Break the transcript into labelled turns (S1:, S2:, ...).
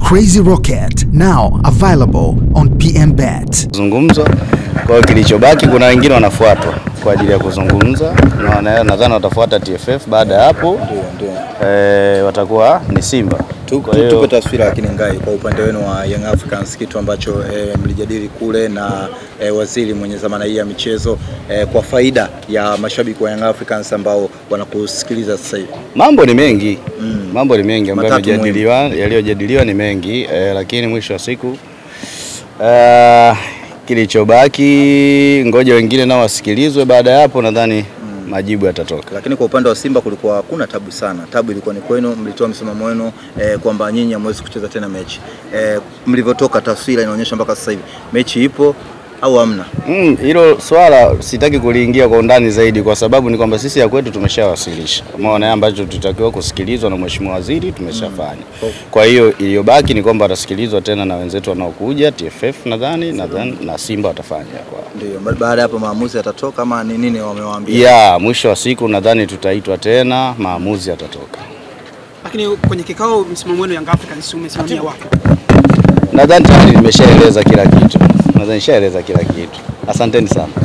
S1: Crazy Rocket, now available on PMBet.
S2: Zungumzo kwa kilichobaki, kuna wengine wanafuatwa kwa ajili ya kuzungumza, na nadhani watafuata TFF. Baada ya hapo watakuwa ni Simba.
S3: Tupe taswira ya Kinengai kwa upande wenu wa Young Africans, kitu ambacho mlijadili kule na waziri mwenye zamana hii ya michezo, kwa faida ya mashabiki wa Young Africans ambao wanakusikiliza sasa hivi.
S2: Mambo ni mengi, mambo ni mengi ambayo yaliyojadiliwa ni mengi, lakini mwisho wa siku kilichobaki ngoja wengine nao wasikilizwe. Baada ya hapo nadhani majibu yatatoka.
S3: Lakini kwa upande wa Simba kulikuwa hakuna tabu sana. Tabu ilikuwa ni kwenu, mlitoa msimamo wenu kwamba nyinyi hamwezi kucheza tena mechi. Mlivyotoka taswira inaonyesha mpaka sasa hivi mechi ipo au hamna?
S2: Hilo swala sitaki kuliingia kwa undani zaidi, kwa sababu ni kwamba sisi ya kwetu tumeshawasilisha. Maana ambacho tutakiwa kusikilizwa na mheshimiwa waziri tumeshafanya. Kwa hiyo iliyobaki ni kwamba atasikilizwa tena na wenzetu wanaokuja TFF nadhani na Simba watafanya kwa.
S3: Ndio, baada hapo maamuzi yatatoka ama ni nini wamewaambia?
S2: Ya mwisho wa siku nadhani tutaitwa tena, maamuzi yatatoka.
S4: Lakini kwenye kikao msimamo wenu Young Africans umesimamia wapi?
S2: Nadhani tayari nimeshaeleza kila kitu. Asanteni sana.